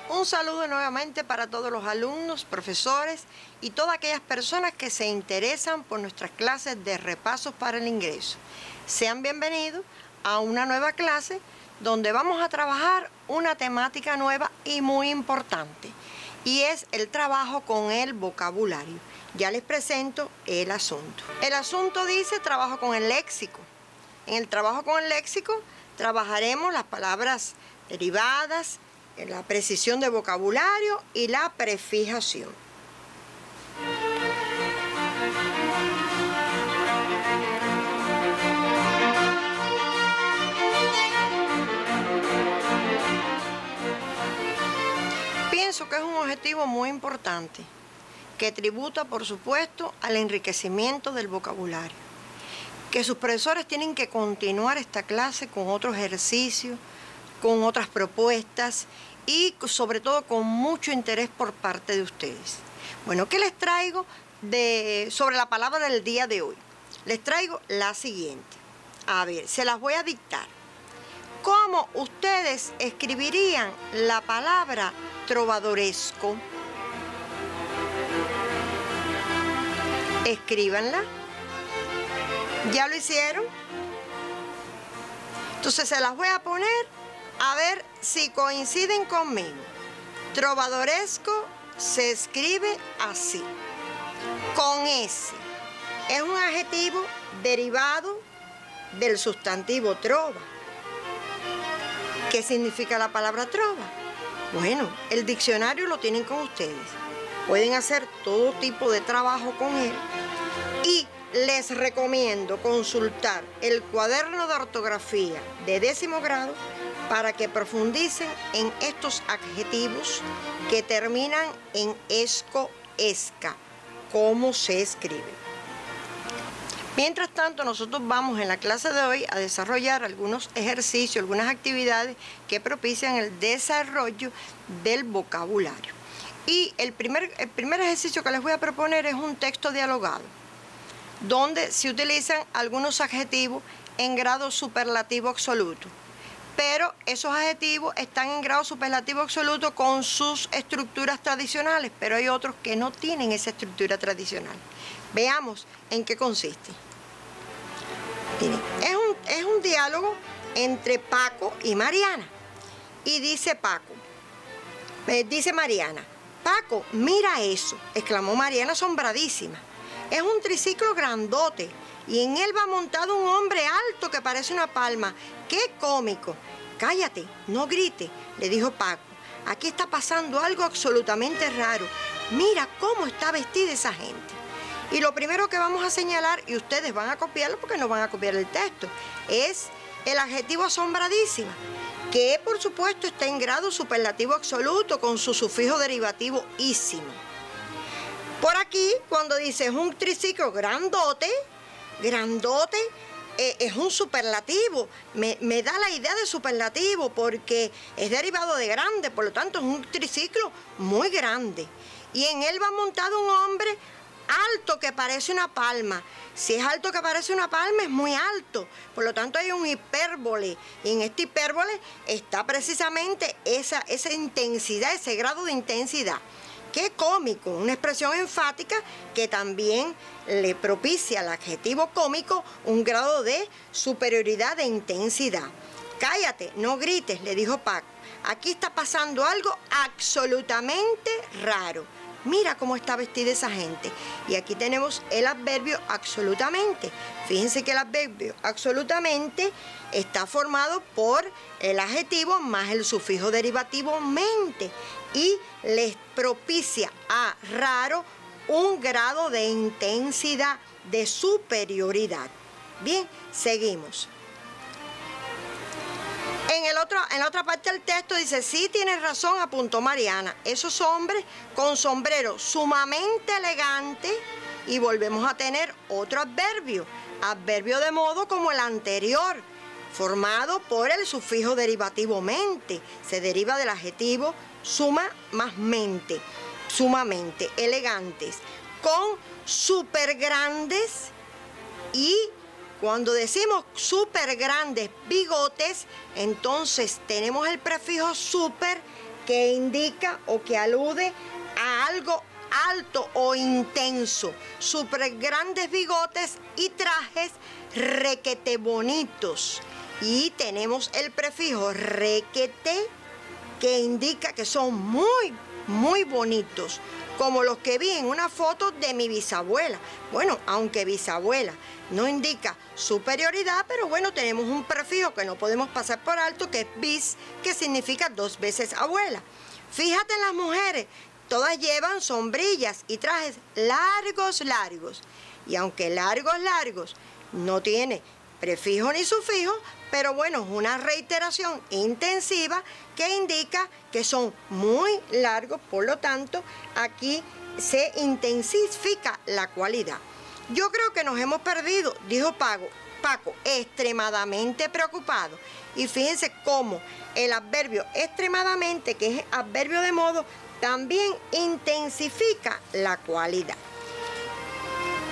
Un saludo nuevamente para todos los alumnos, profesores y todas aquellas personas que se interesan por nuestras clases de repasos para el ingreso. Sean bienvenidos a una nueva clase donde vamos a trabajar una temática nueva y muy importante, y es el trabajo con el vocabulario. Ya les presento el asunto. El asunto dice trabajo con el léxico. En el trabajo con el léxico trabajaremos las palabras derivadas, la precisión de vocabulario y la prefijación. Pienso que es un objetivo muy importante, que tributa, por supuesto, al enriquecimiento del vocabulario, que sus profesores tienen que continuar esta clase con otros ejercicios, con otras propuestas y sobre todo con mucho interés por parte de ustedes. Bueno, ¿qué les traigo sobre la palabra del día de hoy? Les traigo la siguiente. A ver, se las voy a dictar. ¿Cómo ustedes escribirían la palabra trovadoresco? Escríbanla. ¿Ya lo hicieron? Entonces se las voy a poner a ver si coinciden conmigo. Trovadoresco se escribe así, con S. Es un adjetivo derivado del sustantivo trova. ¿Qué significa la palabra trova? Bueno, el diccionario lo tienen con ustedes. Pueden hacer todo tipo de trabajo con él. Y les recomiendo consultar el cuaderno de ortografía de 10º grado para que profundicen en estos adjetivos que terminan en esco, esca, cómo se escribe. Mientras tanto, nosotros vamos en la clase de hoy a desarrollar algunos ejercicios, algunas actividades que propician el desarrollo del vocabulario. Y el primer ejercicio que les voy a proponer es un texto dialogado, donde se utilizan algunos adjetivos en grado superlativo absoluto. Pero esos adjetivos están en grado superlativo absoluto con sus estructuras tradicionales, pero hay otros que no tienen esa estructura tradicional. Veamos en qué consiste. Miren, es un diálogo entre Paco y Mariana. Y dice dice Mariana, Paco, mira eso, exclamó Mariana asombradísima. Es un triciclo grandote y en él va montado un hombre alto que parece una palma. ¡Qué cómico! Cállate, no grites, le dijo Paco. Aquí está pasando algo absolutamente raro. Mira cómo está vestida esa gente. Y lo primero que vamos a señalar, y ustedes van a copiarlo porque no van a copiar el texto, es el adjetivo asombradísima, que por supuesto está en grado superlativo absoluto con su sufijo derivativo ísimo. Por aquí, cuando dice es un triciclo grandote, es un superlativo, me da la idea de superlativo porque es derivado de grande, por lo tanto es un triciclo muy grande. Y en él va montado un hombre alto que parece una palma. Si es alto que parece una palma, es muy alto. Por lo tanto hay un hipérbole. Y en este hipérbole está precisamente esa intensidad, ese grado de intensidad. ¡Qué cómico! Una expresión enfática que también le propicia al adjetivo cómico un grado de superioridad de intensidad. Cállate, no grites, le dijo Paco. Aquí está pasando algo absolutamente raro. Mira cómo está vestida esa gente. Y aquí tenemos el adverbio absolutamente. Fíjense que el adverbio absolutamente está formado por el adjetivo más el sufijo derivativo mente y les propicia a raro un grado de intensidad, de superioridad. Bien, seguimos. En la otra parte del texto dice, sí, tienes razón, apuntó Mariana, esos hombres con sombrero sumamente elegante, y volvemos a tener otro adverbio de modo como el anterior, formado por el sufijo derivativo mente, se deriva del adjetivo suma más mente, sumamente elegantes, con súper grandes, y cuando decimos súper grandes bigotes, entonces tenemos el prefijo súper que indica o que alude a algo alto o intenso. Súper grandes bigotes y trajes requete bonitos. Y tenemos el prefijo requete que indica que son muy, muy bonitos, como los que vi en una foto de mi bisabuela. Bueno, aunque bisabuela no indica superioridad, pero bueno, tenemos un prefijo que no podemos pasar por alto, que es bis, que significa 2 veces abuela. Fíjate en las mujeres, todas llevan sombrillas y trajes largos, largos. Y aunque largos, largos no tiene prefijo ni sufijo, pero bueno, es una reiteración intensiva que indica que son muy largos, por lo tanto, aquí se intensifica la cualidad. Yo creo que nos hemos perdido, dijo Paco, extremadamente preocupado. Y fíjense cómo el adverbio extremadamente, que es adverbio de modo, también intensifica la cualidad.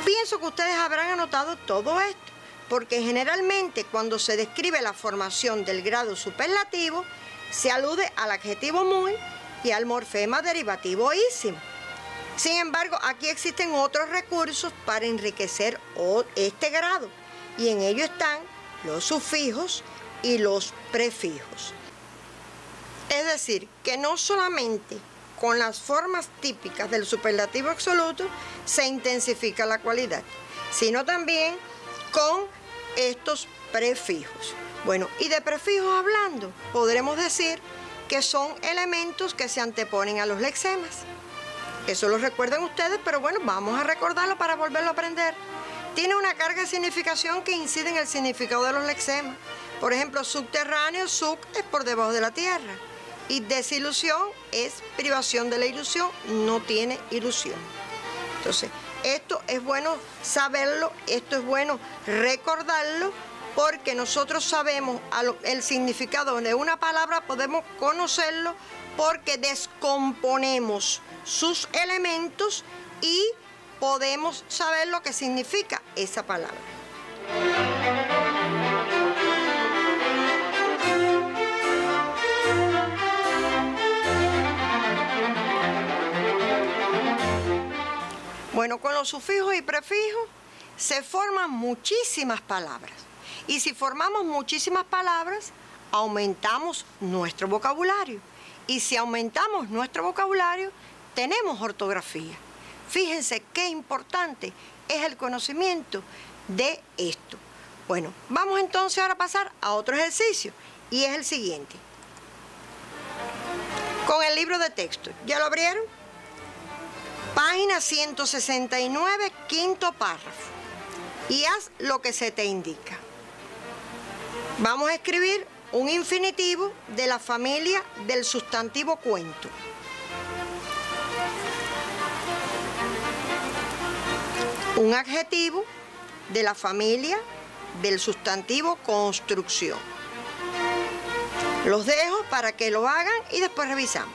Pienso que ustedes habrán anotado todo esto, porque generalmente cuando se describe la formación del grado superlativo, se alude al adjetivo muy y al morfema derivativo ísimo. Sin embargo, aquí existen otros recursos para enriquecer este grado, y en ello están los sufijos y los prefijos. Es decir, que no solamente con las formas típicas del superlativo absoluto se intensifica la cualidad, sino también con estos prefijos. Bueno, y de prefijos hablando, podremos decir que son elementos que se anteponen a los lexemas. Eso lo recuerdan ustedes, pero bueno, vamos a recordarlo para volverlo a aprender. Tiene una carga de significación que incide en el significado de los lexemas. Por ejemplo, subterráneo, sub es por debajo de la tierra. Y desilusión es privación de la ilusión, no tiene ilusión. Entonces, esto es bueno saberlo, esto es bueno recordarlo, porque nosotros sabemos el significado de una palabra, podemos conocerlo porque descomponemos sus elementos y podemos saber lo que significa esa palabra. Bueno, con los sufijos y prefijos se forman muchísimas palabras. Y si formamos muchísimas palabras, aumentamos nuestro vocabulario. Y si aumentamos nuestro vocabulario, tenemos ortografía. Fíjense qué importante es el conocimiento de esto. Bueno, vamos entonces ahora a pasar a otro ejercicio, y es el siguiente. Con el libro de texto, ¿ya lo abrieron? Página 169, quinto párrafo. Y haz lo que se te indica. Vamos a escribir un infinitivo de la familia del sustantivo cuento. Un adjetivo de la familia del sustantivo construcción. Los dejo para que lo hagan y después revisamos.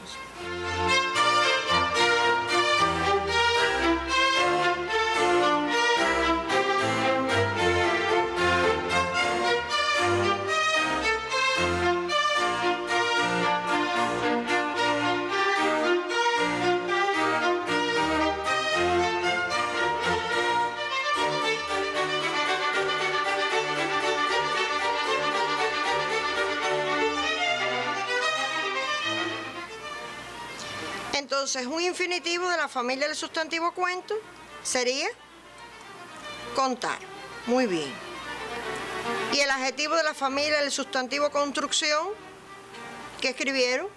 Entonces, un infinitivo de la familia del sustantivo cuento sería contar. Muy bien. Y el adjetivo de la familia del sustantivo construcción, ¿qué escribieron?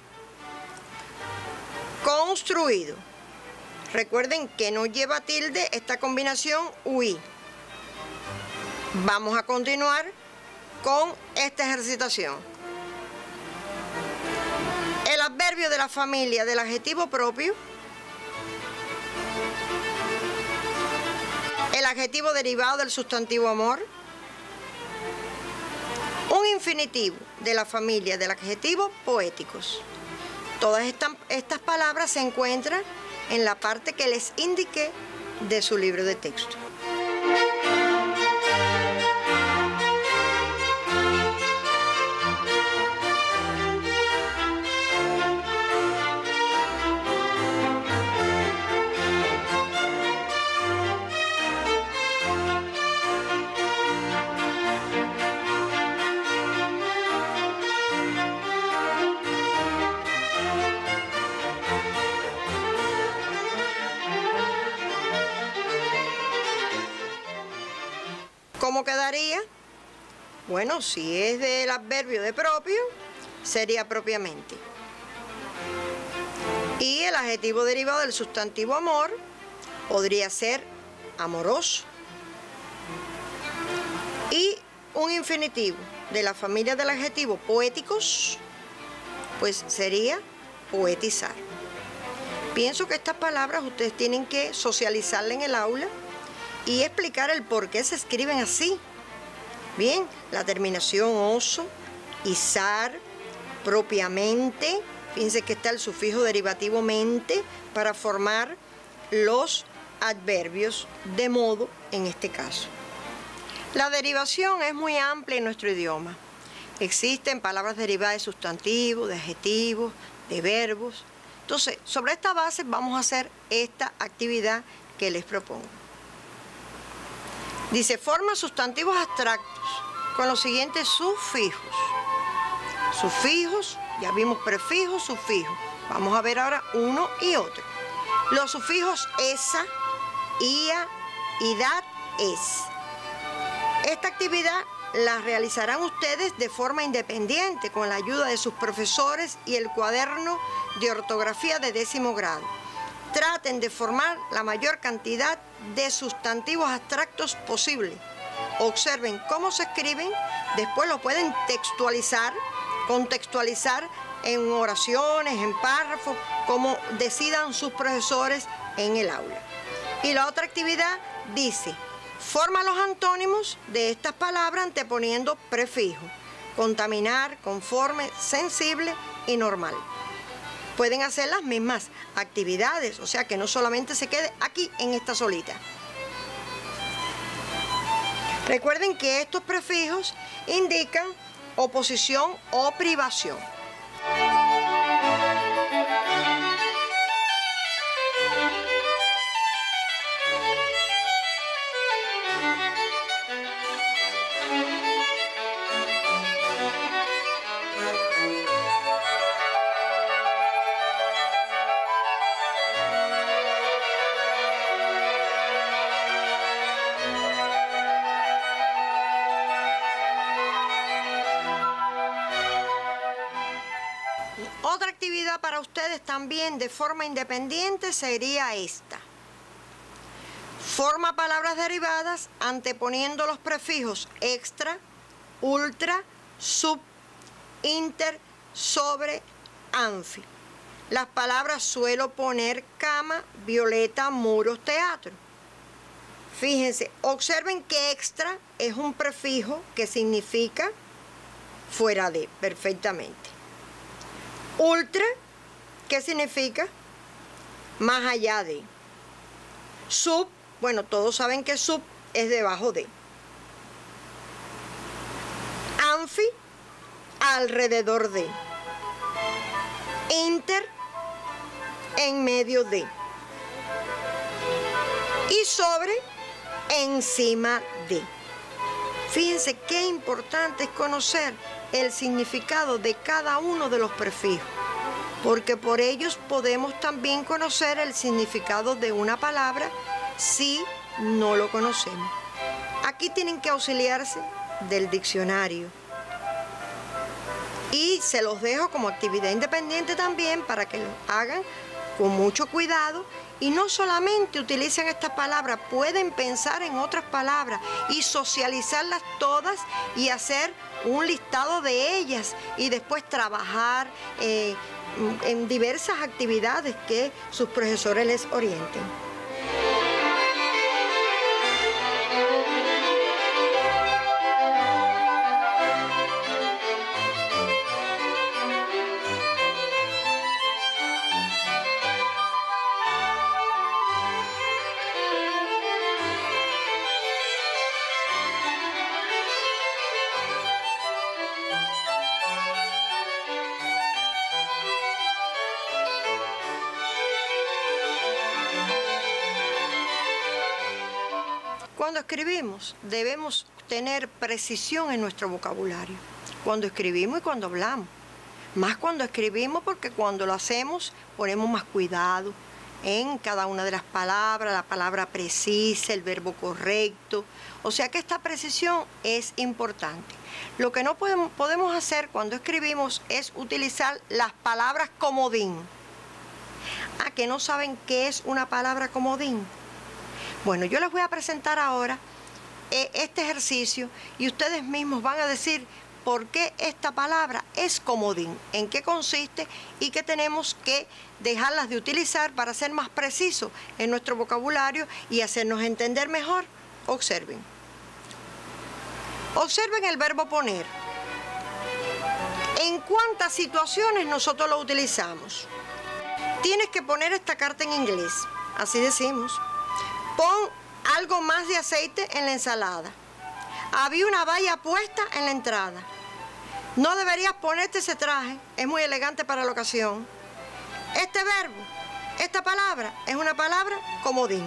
Construido. Recuerden que no lleva tilde esta combinación UI. Vamos a continuar con esta ejercitación. El adverbio de la familia del adjetivo propio, el adjetivo derivado del sustantivo amor, un infinitivo de la familia del adjetivo poéticos. Todas estas palabras se encuentran en la parte que les indiqué de su libro de texto. ¿Cómo quedaría? Bueno, si es del adverbio de propio, sería propiamente. Y el adjetivo derivado del sustantivo amor podría ser amoroso. Y un infinitivo de la familia del adjetivo poéticos, pues sería poetizar. Pienso que estas palabras ustedes tienen que socializarlas en el aula y explicar el por qué se escriben así. Bien, la terminación oso, izar, propiamente, fíjense que está el sufijo derivativo mente para formar los adverbios de modo en este caso. La derivación es muy amplia en nuestro idioma. Existen palabras derivadas de sustantivos, de adjetivos, de verbos. Entonces, sobre esta base vamos a hacer esta actividad que les propongo. Dice, forma sustantivos abstractos con los siguientes sufijos. Sufijos, ya vimos prefijos, sufijos. Vamos a ver ahora uno y otro. Los sufijos esa, ia, idad, es. Esta actividad la realizarán ustedes de forma independiente con la ayuda de sus profesores y el cuaderno de ortografía de 10º grado. Traten de formar la mayor cantidad de sustantivos abstractos posible. Observen cómo se escriben, después lo pueden textualizar, contextualizar en oraciones, en párrafos, como decidan sus profesores en el aula. Y la otra actividad dice, forma los antónimos de estas palabras anteponiendo prefijos: contaminar, conforme, sensible y normal. Pueden hacer las mismas actividades, o sea que no solamente se quede aquí en esta solita. Recuerden que estos prefijos indican oposición o privación. Otra actividad para ustedes también de forma independiente sería esta. Forma palabras derivadas anteponiendo los prefijos extra, ultra, sub, inter, sobre, anfi. Las palabras suelo poner, cama, violeta, muros, teatro. Fíjense, observen que extra es un prefijo que significa fuera de, perfectamente. Ultra, ¿qué significa? Más allá de. Sub, bueno, todos saben que sub es debajo de. Anfi, alrededor de. Inter, en medio de. Y sobre, encima de. Fíjense qué importante es conocer el significado de cada uno de los prefijos. porque por ellos podemos también conocer el significado de una palabra si no lo conocemos. Aquí tienen que auxiliarse del diccionario. Y se los dejo como actividad independiente también para que lo hagan con mucho cuidado y no solamente utilicen estas palabras, pueden pensar en otras palabras y socializarlas todas y hacer un listado de ellas y después trabajar en diversas actividades que sus profesores les orienten. Cuando escribimos debemos tener precisión en nuestro vocabulario, cuando escribimos y cuando hablamos. Más cuando escribimos porque cuando lo hacemos ponemos más cuidado en cada una de las palabras, la palabra precisa, el verbo correcto. O sea que esta precisión es importante. Lo que no podemos hacer cuando escribimos es utilizar las palabras comodín. ¿A que no saben qué es una palabra comodín? Bueno, yo les voy a presentar ahora este ejercicio y ustedes mismos van a decir por qué esta palabra es comodín, en qué consiste y qué tenemos que dejarlas de utilizar para ser más precisos en nuestro vocabulario y hacernos entender mejor. Observen. Observen el verbo poner. ¿En cuántas situaciones nosotros lo utilizamos? Tienes que poner esta carta en inglés, así decimos. Pon algo más de aceite en la ensalada. Había una valla puesta en la entrada. No deberías ponerte ese traje, es muy elegante para la ocasión. Este verbo, esta palabra, es una palabra comodín.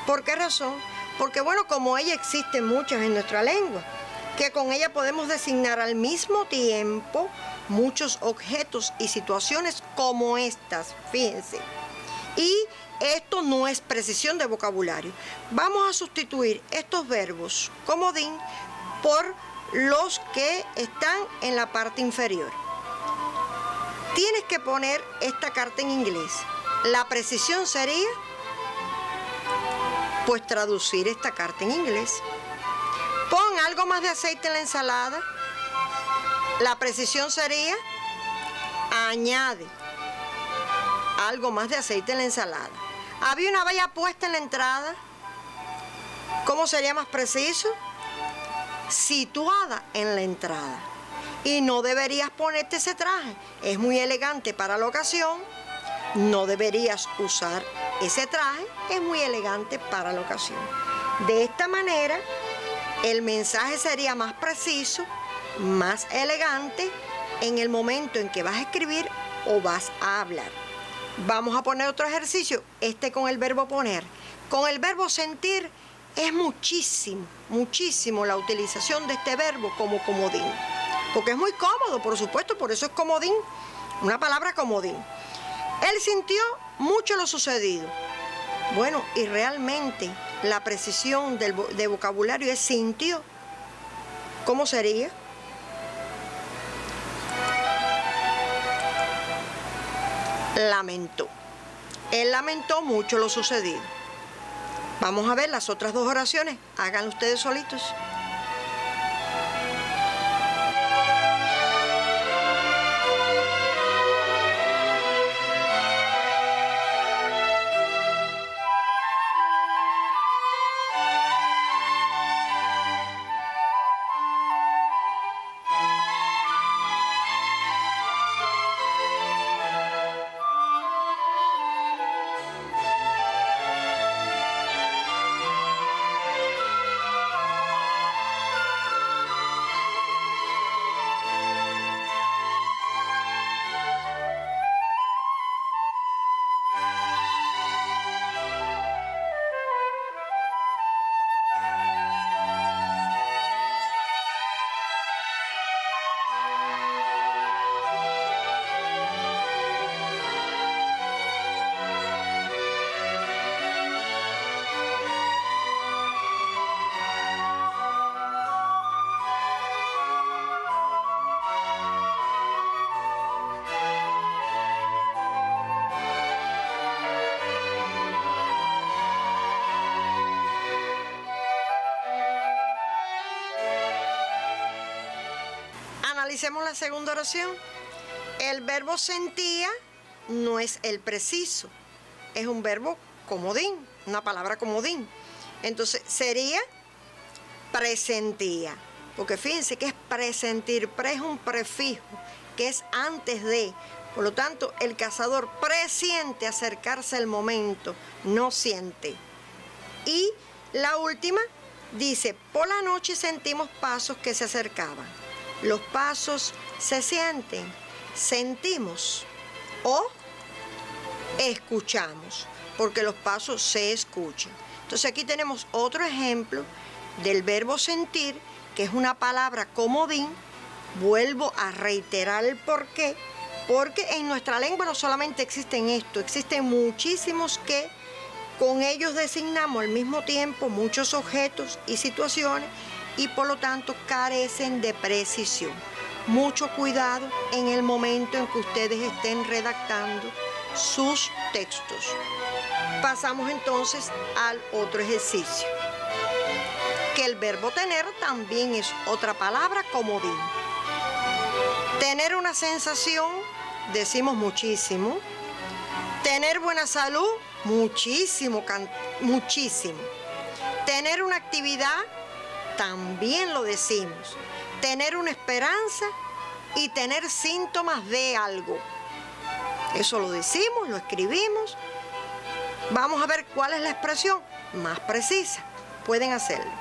¿Por qué razón? Porque bueno, como ella existen muchas en nuestra lengua, que con ella podemos designar al mismo tiempo muchos objetos y situaciones como estas, fíjense. Y esto no es precisión de vocabulario. Vamos a sustituir estos verbos comodín por los que están en la parte inferior. Tienes que poner esta carta en inglés. La precisión sería, pues, traducir esta carta en inglés. Pon algo más de aceite en la ensalada. La precisión sería, añade algo más de aceite en la ensalada. Había una valla puesta en la entrada. ¿Cómo sería más preciso? Situada en la entrada. Y no deberías ponerte ese traje. Es muy elegante para la ocasión. No deberías usar ese traje. Es muy elegante para la ocasión. De esta manera, el mensaje sería más preciso, más elegante en el momento en que vas a escribir o vas a hablar. Vamos a poner otro ejercicio, con el verbo poner. Con el verbo sentir es muchísimo la utilización de este verbo como comodín. Porque es muy cómodo, por supuesto, por eso es comodín, una palabra comodín. Él sintió mucho lo sucedido. Bueno, y realmente la precisión de vocabulario es sintió. ¿Cómo sería? Lamentó. Él lamentó mucho lo sucedido. Vamos a ver las otras dos oraciones. Háganlo ustedes solitos. Analicemos la segunda oración. El verbo sentía no es el preciso, es un verbo comodín, una palabra comodín. Entonces sería presentía, porque fíjense que es presentir, es un prefijo que es antes de. Por lo tanto, el cazador presiente acercarse el momento, no siente. Y la última dice, por la noche sentimos pasos que se acercaban. Los pasos se sienten, sentimos o escuchamos, porque los pasos se escuchan. Entonces aquí tenemos otro ejemplo del verbo sentir, que es una palabra comodín. Vuelvo a reiterar el porqué, porque en nuestra lengua no solamente existen esto, existen muchísimos que con ellos designamos al mismo tiempo muchos objetos y situaciones y por lo tanto carecen de precisión. Mucho cuidado en el momento en que ustedes estén redactando sus textos. Pasamos entonces al otro ejercicio, que el verbo tener también es otra palabra comodín. Tener una sensación, decimos muchísimo. Tener buena salud, muchísimo, muchísimo. Tener una actividad, también lo decimos. Tener una esperanza y tener síntomas de algo. Eso lo decimos, lo escribimos. Vamos a ver cuál es la expresión más precisa. Pueden hacerlo.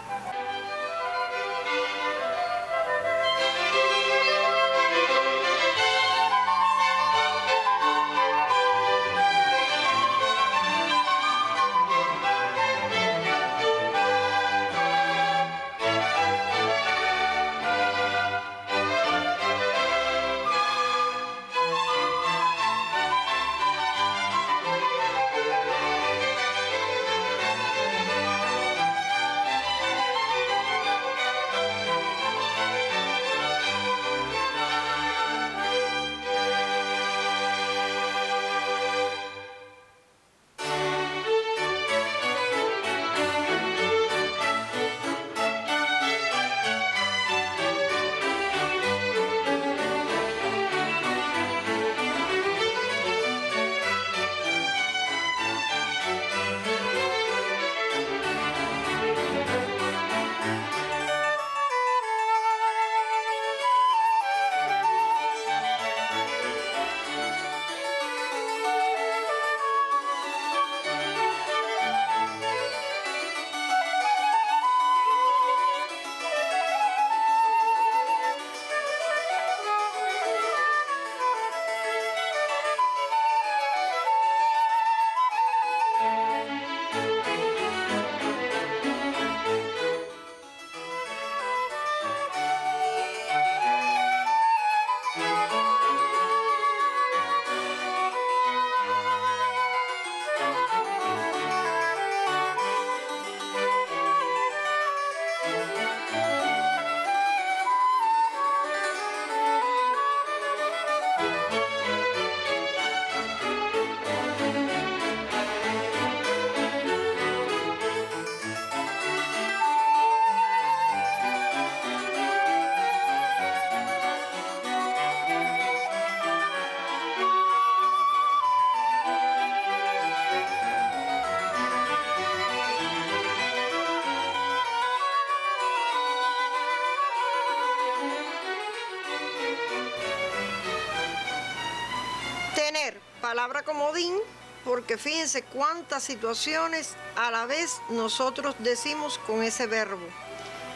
Tener, palabra comodín, porque fíjense cuántas situaciones a la vez nosotros decimos con ese verbo.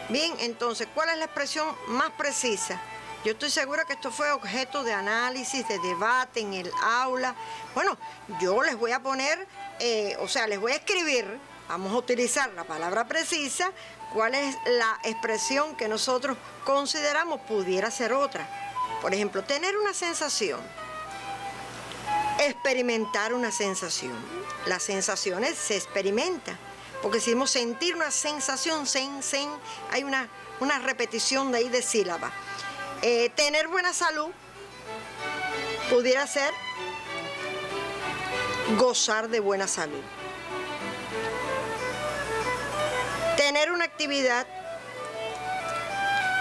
Bien, entonces, ¿cuál es la expresión más precisa? Yo estoy segura que esto fue objeto de análisis, de debate en el aula. Bueno, yo les voy a poner, les voy a escribir, vamos a utilizar la palabra precisa, cuál es la expresión que nosotros consideramos pudiera ser otra. Por ejemplo, tener una sensación. Experimentar una sensación. Las sensaciones se experimentan. Porque si decimos sentir una sensación, hay una repetición de ahí de sílabas. Tener buena salud pudiera ser gozar de buena salud. Tener una actividad,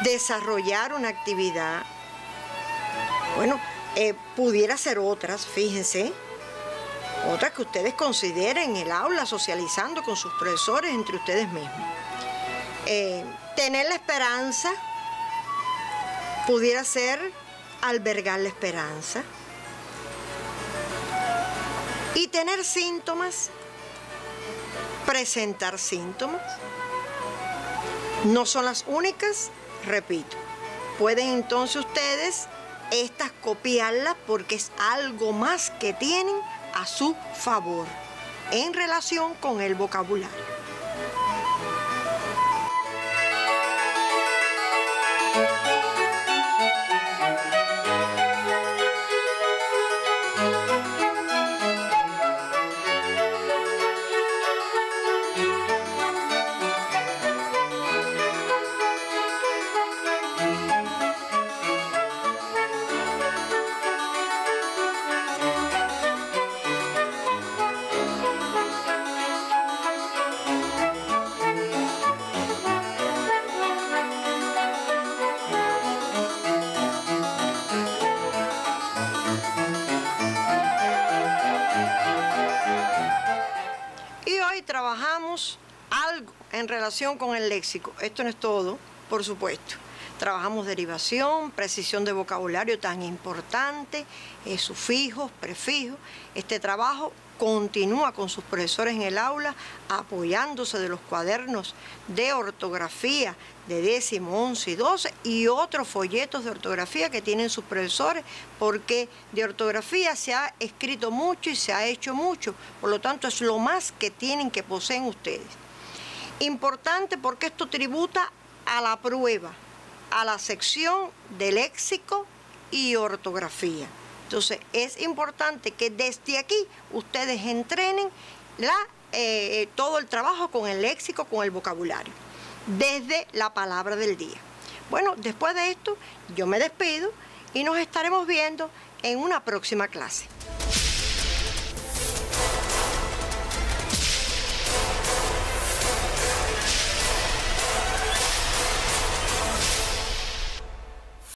desarrollar una actividad, Bueno, pudiera ser otras, fíjense, otras que ustedes consideren en el aula, socializando con sus profesores, entre ustedes mismos. Tener la esperanza, pudiera ser albergar la esperanza. Y tener síntomas, presentar síntomas. No son las únicas, repito. Pueden entonces ustedes estas copiarlas porque es algo más que tienen a su favor en relación con el vocabulario. Trabajamos algo en relación con el léxico. Esto no es todo, por supuesto. Trabajamos derivación, precisión de vocabulario tan importante, sufijos, prefijos. Este trabajo continúa con sus profesores en el aula, apoyándose de los cuadernos de ortografía de 10º, 11 y 12 y otros folletos de ortografía que tienen sus profesores, porque de ortografía se ha escrito mucho y se ha hecho mucho, por lo tanto es lo más que tienen, que poseen ustedes. Importante porque esto tributa a la prueba, a la sección de léxico y ortografía. Entonces es importante que desde aquí ustedes entrenen todo el trabajo con el léxico, con el vocabulario, desde la palabra del día. Bueno, después de esto yo me despido y nos estaremos viendo en una próxima clase.